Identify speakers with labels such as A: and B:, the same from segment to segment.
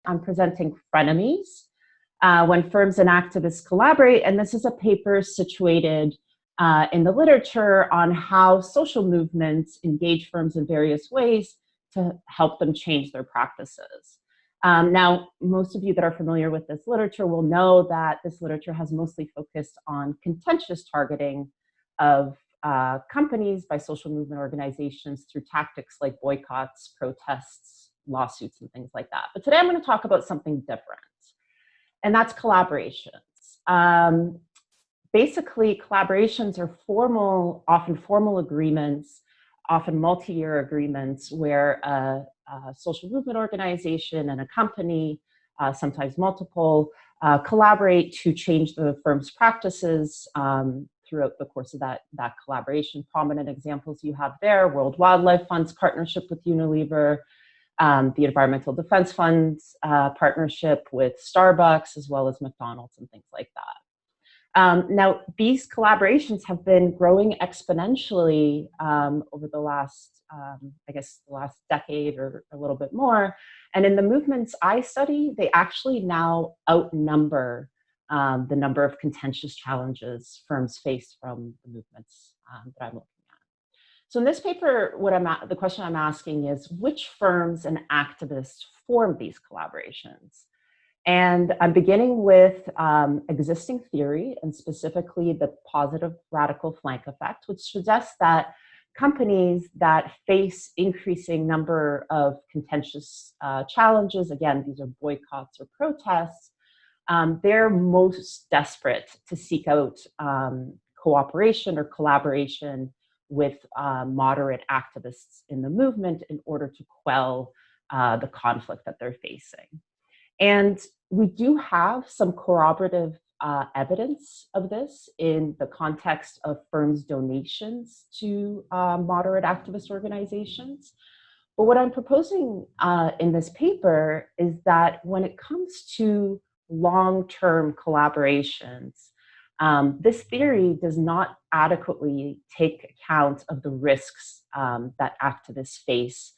A: I'm presenting Frenemies, when firms and activists collaborate, and this is a paper situated in the literature on how social movements engage firms in various ways to help them change their practices. Now, most of you that are familiar with this literature will know that this literature has mostly focused on contentious targeting of companies by social movement organizations through tactics like boycotts, protests, lawsuits, and things like that. But today I'm going to talk about something different, and that's collaborations. Basically, collaborations are often formal agreements, often multi-year agreements where a social movement organization and a company, sometimes multiple, collaborate to change the firm's practices throughout the course of that collaboration. Prominent examples you have there: World Wildlife Fund's partnership with Unilever, the Environmental Defense Fund's partnership with Starbucks, as well as McDonald's and things like that. Now, these collaborations have been growing exponentially over the last, the last decade or a little bit more. And in the movements I study, they actually now outnumber the number of contentious challenges firms face from the movements that I'm looking at. So in this paper, the question I'm asking is, which firms and activists form these collaborations? And I'm beginning with existing theory, and specifically the positive radical flank effect, which suggests that companies that face increasing number of contentious challenges, again, these are boycotts or protests, they're most desperate to seek out cooperation or collaboration with moderate activists in the movement in order to quell the conflict that they're facing. And we do have some corroborative evidence of this in the context of firms' donations to moderate activist organizations. But what I'm proposing in this paper is that when it comes to long-term collaborations, this theory does not adequately take account of the risks that activists face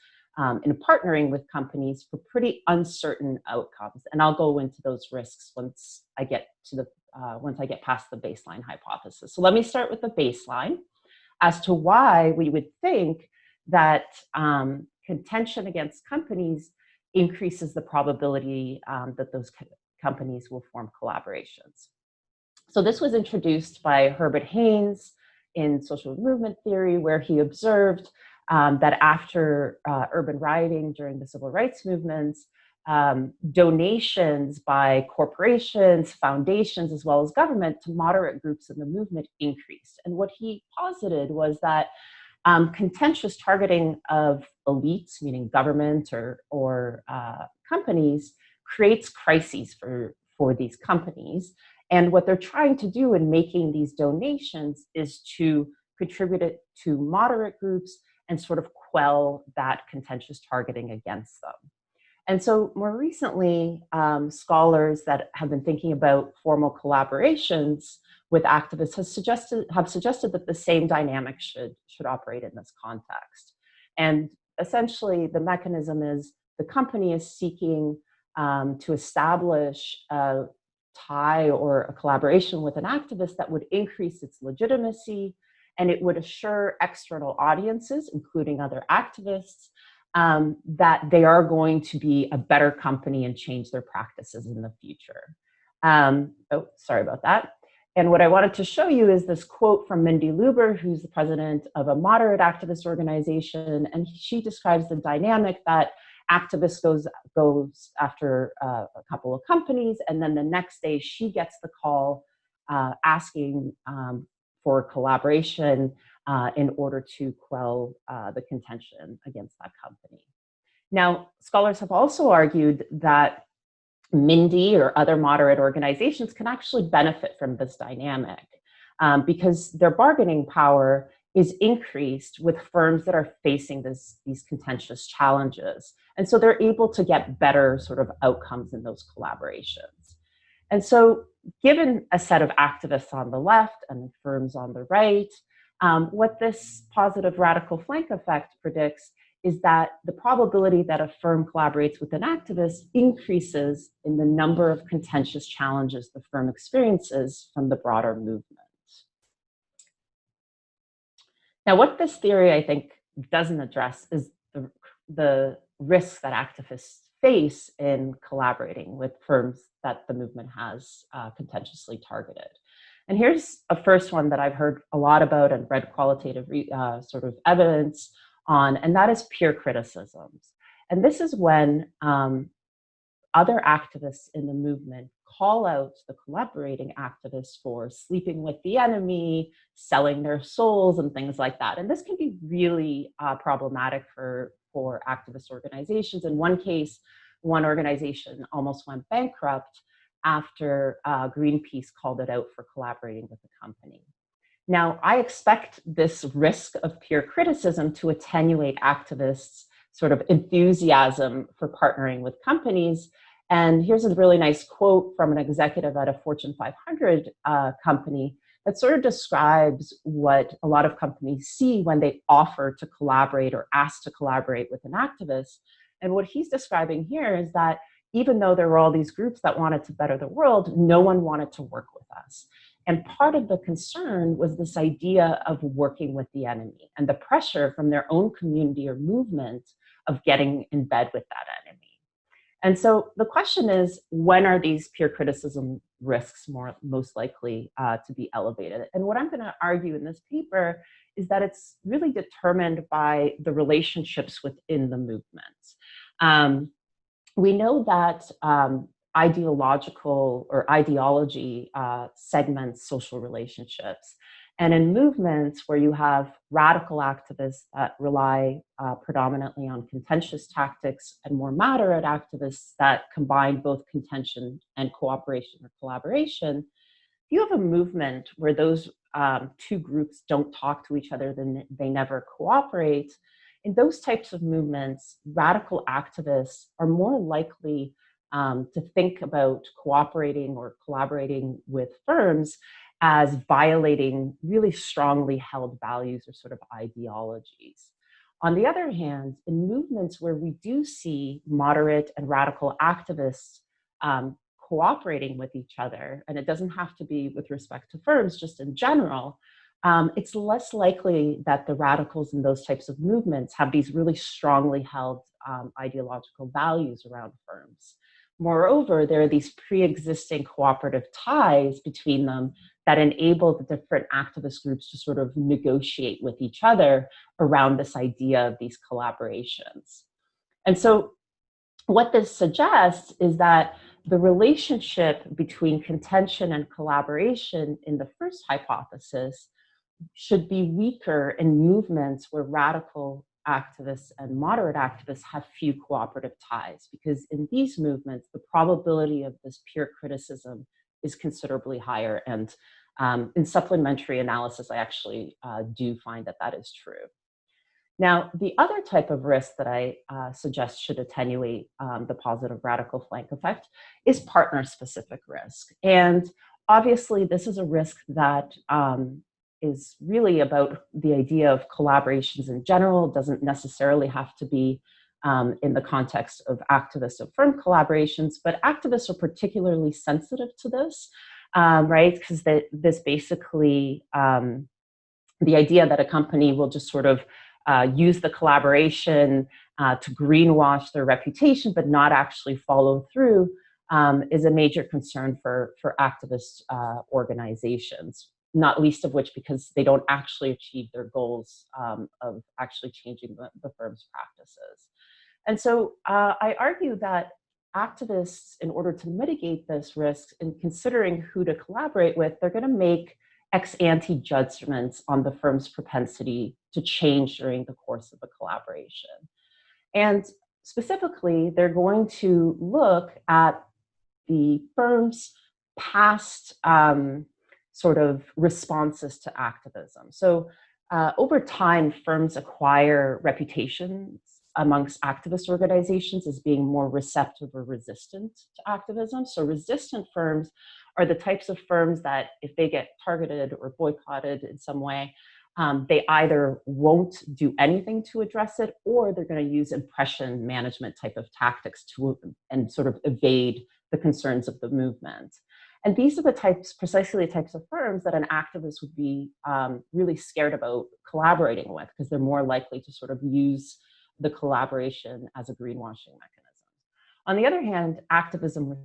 A: in partnering with companies for pretty uncertain outcomes. And I'll go into those risks once I get past the baseline hypothesis. So let me start with the baseline as to why we would think that contention against companies increases the probability that those companies will form collaborations. So this was introduced by Herbert Haynes in social movement theory, where he observed that after urban rioting during the civil rights movements, donations by corporations, foundations, as well as government to moderate groups in the movement increased. And what he posited was that contentious targeting of elites, meaning government or companies, creates crises for these companies. And what they're trying to do in making these donations is to contribute it to moderate groups and sort of quell that contentious targeting against them. And so more recently, scholars that have been thinking about formal collaborations with activists have suggested that the same dynamic should operate in this context. And essentially, the mechanism is the company is seeking to establish a tie or a collaboration with an activist that would increase its legitimacy, and it would assure external audiences, including other activists, that they are going to be a better company and change their practices in the future. Sorry about that. And what I wanted to show you is this quote from Mindy Luber, who's the president of a moderate activist organization, and she describes the dynamic that activist goes after a couple of companies, and then the next day she gets the call asking for collaboration in order to quell the contention against that company. Now, scholars have also argued that Mindy or other moderate organizations can actually benefit from this dynamic because their bargaining power is increased with firms that are facing these contentious challenges. And so they're able to get better sort of outcomes in those collaborations. And so given a set of activists on the left and firms on the right, what this positive radical flank effect predicts is that the probability that a firm collaborates with an activist increases in the number of contentious challenges the firm experiences from the broader movement. Now, what this theory, I think, doesn't address is the risks that activists face in collaborating with firms that the movement has contentiously targeted. And here's a first one that I've heard a lot about and read qualitative sort of evidence on, and that is peer criticisms. And this is when other activists in the movement call out the collaborating activists for sleeping with the enemy, selling their souls, and things like that. And this can be really problematic for activist organizations. In one case, one organization almost went bankrupt after Greenpeace called it out for collaborating with the company. Now, I expect this risk of peer criticism to attenuate activists' sort of enthusiasm for partnering with companies. And here's a really nice quote from an executive at a Fortune 500 company that sort of describes what a lot of companies see when they offer to collaborate or ask to collaborate with an activist. And what he's describing here is that even though there were all these groups that wanted to better the world, no one wanted to work with us. And part of the concern was this idea of working with the enemy and the pressure from their own community or movement of getting in bed with that enemy. And so the question is, when are these peer criticism risks most likely to be elevated? And what I'm going to argue in this paper is that it's really determined by the relationships within the movement. We know that ideology segments social relationships. And in movements where you have radical activists that rely predominantly on contentious tactics and more moderate activists that combine both contention and cooperation or collaboration, if you have a movement where those two groups don't talk to each other, then they never cooperate. In those types of movements, radical activists are more likely to think about cooperating or collaborating with firms as violating really strongly held values or sort of ideologies. On the other hand, in movements where we do see moderate and radical activists cooperating with each other, and it doesn't have to be with respect to firms, just in general, it's less likely that the radicals in those types of movements have these really strongly held ideological values around firms. Moreover, there are these pre-existing cooperative ties between them that enable the different activist groups to sort of negotiate with each other around this idea of these collaborations. And so what this suggests is that the relationship between contention and collaboration in the first hypothesis should be weaker in movements where radical activists and moderate activists have few cooperative ties, because in these movements, the probability of this peer criticism is considerably higher. And in supplementary analysis, I actually do find that that is true. Now, the other type of risk that I suggest should attenuate the positive radical flank effect is partner-specific risk. And obviously, this is a risk that is really about the idea of collaborations in general. It doesn't necessarily have to be in the context of activist or firm collaborations, but activists are particularly sensitive to this, right? Because this basically, the idea that a company will just sort of use the collaboration to greenwash their reputation, but not actually follow through, is a major concern for activist organizations. Not least of which because they don't actually achieve their goals of actually changing the firm's practices. And so I argue that activists, in order to mitigate this risk in considering who to collaborate with, they're going to make ex-ante judgments on the firm's propensity to change during the course of a collaboration. And specifically, they're going to look at the firm's past sort of responses to activism. So over time, firms acquire reputations amongst activist organizations as being more receptive or resistant to activism. So resistant firms are the types of firms that if they get targeted or boycotted in some way, they either won't do anything to address it, or they're going to use impression management type of tactics and sort of evade the concerns of the movement. And these are precisely the types of firms that an activist would be really scared about collaborating with, because they're more likely to sort of use the collaboration as a greenwashing mechanism. On the other hand, activism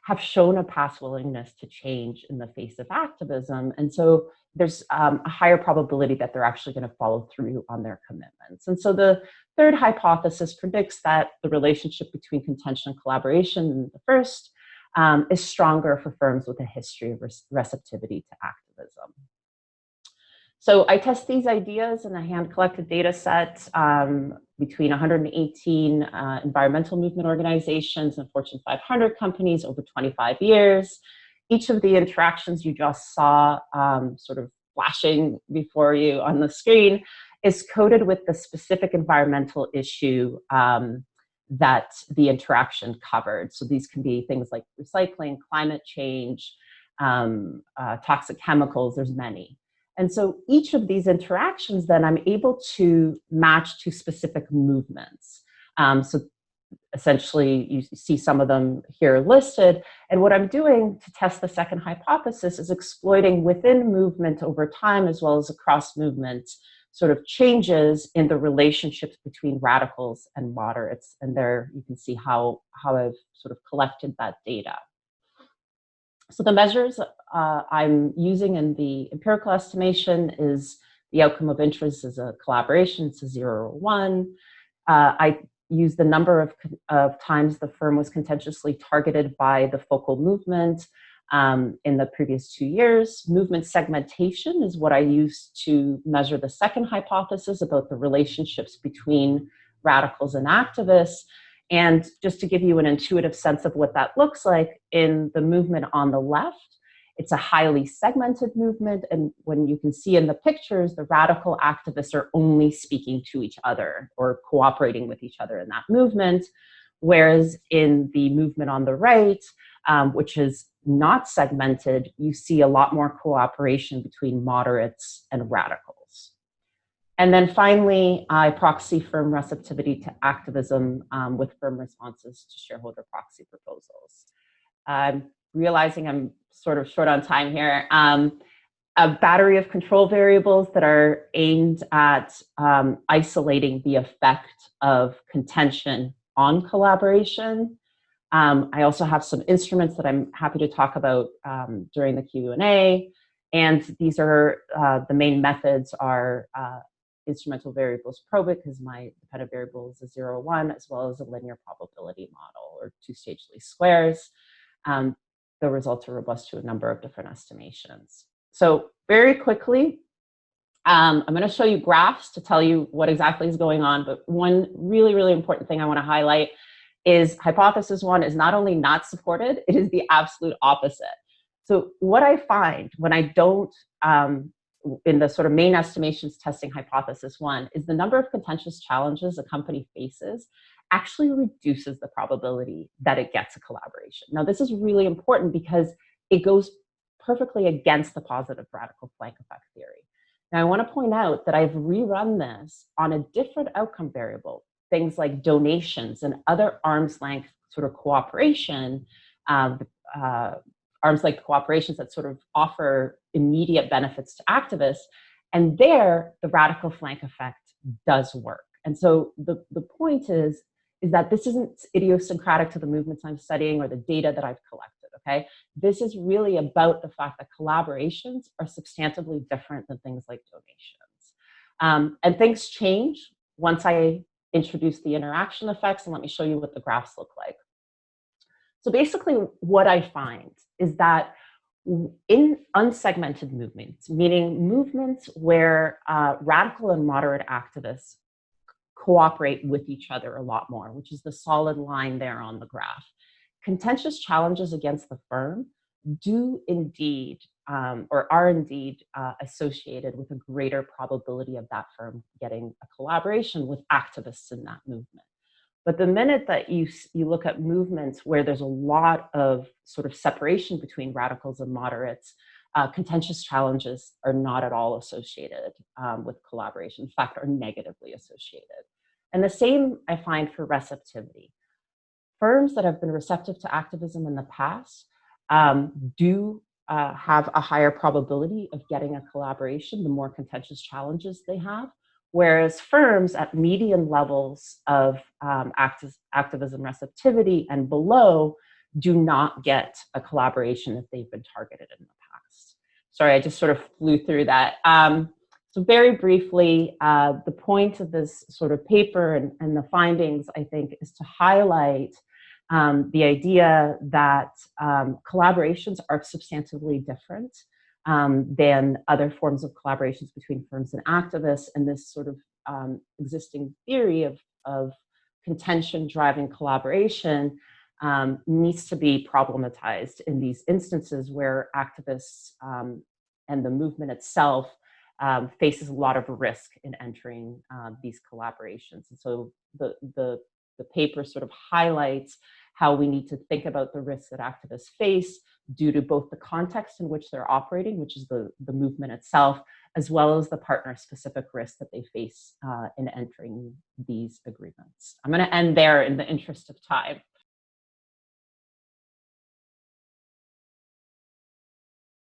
A: have shown a past willingness to change in the face of activism. And so there's a higher probability that they're actually going to follow through on their commitments. And so the third hypothesis predicts that the relationship between contention and collaboration in the first is stronger for firms with a history of receptivity to activism. So I test these ideas in a hand-collected data set between 118 environmental movement organizations and Fortune 500 companies over 25 years. Each of the interactions you just saw sort of flashing before you on the screen is coded with the specific environmental issue that the interaction covered. So these can be things like recycling, climate change, toxic chemicals, there's many. And so each of these interactions, then I'm able to match to specific movements. So essentially, you see some of them here listed. And what I'm doing to test the second hypothesis is exploiting within movement over time, as well as across movements, sort of changes in the relationships between radicals and moderates. And there you can see how I've sort of collected that data. So the measures I'm using in the empirical estimation is the outcome of interest is a collaboration, it's a 0 or 1. I use the number of times the firm was contentiously targeted by the focal movement in the previous 2 years. Movement segmentation is what I use to measure the second hypothesis about the relationships between radicals and activists. And just to give you an intuitive sense of what that looks like, in the movement on the left, it's a highly segmented movement. And when you can see in the pictures, the radical activists are only speaking to each other or cooperating with each other in that movement. Whereas in the movement on the right, which is not segmented, you see a lot more cooperation between moderates and radicals. And then finally, I proxy firm receptivity to activism with firm responses to shareholder proxy proposals. Realizing I'm sort of short on time here, a battery of control variables that are aimed at isolating the effect of contention on collaboration. I also have some instruments that I'm happy to talk about during the Q&A. And these are, the main methods are instrumental variables probe, because my dependent variable is a 0 or 1, as well as a linear probability model or two-stage least squares. The results are robust to a number of different estimations. So very quickly, I'm going to show you graphs to tell you what exactly is going on. But one really, really important thing I want to highlight is hypothesis 1 is not only not supported, it is the absolute opposite. So what I find when I don't, in the sort of main estimations testing hypothesis 1, is the number of contentious challenges a company faces actually reduces the probability that it gets a collaboration. Now, this is really important because it goes perfectly against the positive radical flank effect theory. Now, I want to point out that I've rerun this on a different outcome variable, things like donations and other arm's length sort of cooperation, arm's length cooperations that sort of offer immediate benefits to activists. And there, the radical flank effect does work. And so the point is that this isn't idiosyncratic to the movements I'm studying or the data that I've collected, okay? This is really about the fact that collaborations are substantively different than things like donations. And things change once I introduce the interaction effects, and let me show you what the graphs look like. So basically what I find is that in unsegmented movements, meaning movements where radical and moderate activists cooperate with each other a lot more, which is the solid line there on the graph, contentious challenges against the firm do indeed, or are indeed associated with a greater probability of that firm getting a collaboration with activists in that movement. But the minute that you look at movements where there's a lot of sort of separation between radicals and moderates, contentious challenges are not at all associated with collaboration, in fact, are negatively associated. And the same I find for receptivity. Firms that have been receptive to activism in the past do have a higher probability of getting a collaboration the more contentious challenges they have. Whereas firms at median levels of activism receptivity and below do not get a collaboration if they've been targeted in the past. Sorry, I just sort of flew through that. So very briefly, the point of this sort of paper and the findings, I think, is to highlight the idea that collaborations are substantively different than other forms of collaborations between firms and activists, and this sort of existing theory of contention driving collaboration needs to be problematized in these instances where activists and the movement itself faces a lot of risk in entering these collaborations. And so the paper sort of highlights how we need to think about the risks that activists face due to both the context in which they're operating, which is the movement itself, as well as the partner-specific risks that they face in entering these agreements. I'm going to end there in the interest of time.